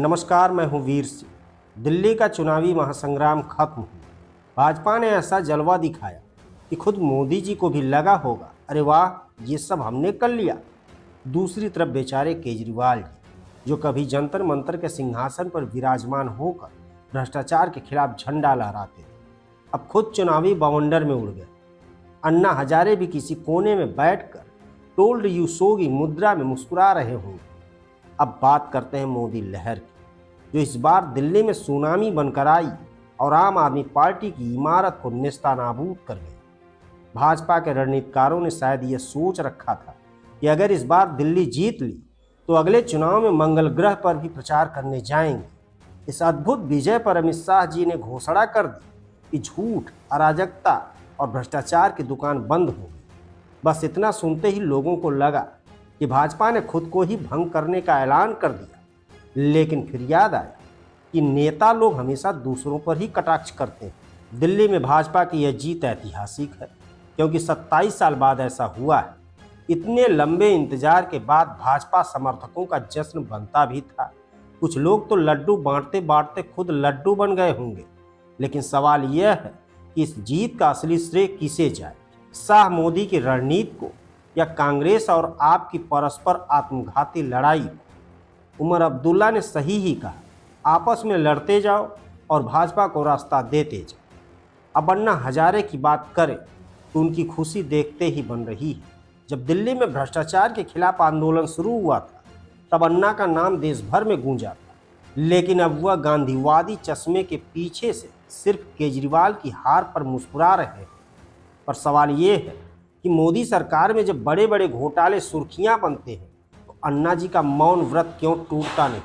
नमस्कार, मैं हूं वीर सिंह। दिल्ली का चुनावी महासंग्राम खत्म हुआ। भाजपा ने ऐसा जलवा दिखाया कि खुद मोदी जी को भी लगा होगा, अरे वाह, ये सब हमने कर लिया। दूसरी तरफ बेचारे केजरीवाल जी, जो कभी जंतर मंतर के सिंहासन पर विराजमान होकर भ्रष्टाचार के खिलाफ झंडा लहराते थे, अब खुद चुनावी बवंडर में उड़ गए। अन्ना हजारे भी किसी कोने में बैठकर टोल्ड यू सो की मुद्रा में मुस्कुरा रहे होंगे। अब बात करते हैं मोदी लहर की, जो इस बार दिल्ली में सुनामी बनकर आई और आम आदमी पार्टी की इमारत को नेस्तनाबूद कर गई। भाजपा के रणनीतिकारों ने शायद यह सोच रखा था कि अगर इस बार दिल्ली जीत ली तो अगले चुनाव में मंगल ग्रह पर भी प्रचार करने जाएंगे। इस अद्भुत विजय पर अमित शाह जी ने घोषणा कर दी कि झूठ, अराजकता और भ्रष्टाचार की दुकान बंद होगी। बस इतना सुनते ही लोगों को लगा कि भाजपा ने खुद को ही भंग करने का ऐलान कर दिया, लेकिन फिर याद आया कि नेता लोग हमेशा दूसरों पर ही कटाक्ष करते हैं। दिल्ली में भाजपा की यह जीत ऐतिहासिक है, क्योंकि 27 साल बाद ऐसा हुआ है। इतने लंबे इंतजार के बाद भाजपा समर्थकों का जश्न बनता भी था। कुछ लोग तो लड्डू बांटते बांटते खुद लड्डू बन गए होंगे। लेकिन सवाल यह है कि इस जीत का असली श्रेय किसे जाए, शाह मोदी की रणनीति को या कांग्रेस और आप की परस्पर आत्मघाती लड़ाई को। उमर अब्दुल्ला ने सही ही कहा, आपस में लड़ते जाओ और भाजपा को रास्ता देते जाओ। अब अन्ना हजारे की बात करें तो उनकी खुशी देखते ही बन रही है। जब दिल्ली में भ्रष्टाचार के खिलाफ आंदोलन शुरू हुआ था, तब अन्ना का नाम देश भर में गूंजा था, लेकिन अब वह गांधीवादी चश्मे के पीछे से सिर्फ केजरीवाल की हार पर मुस्कुरा रहे हैं। पर सवाल ये है कि मोदी सरकार में जब बड़े बड़े घोटाले सुर्खियां बनते हैं तो अन्ना जी का मौन व्रत क्यों टूटता नहीं।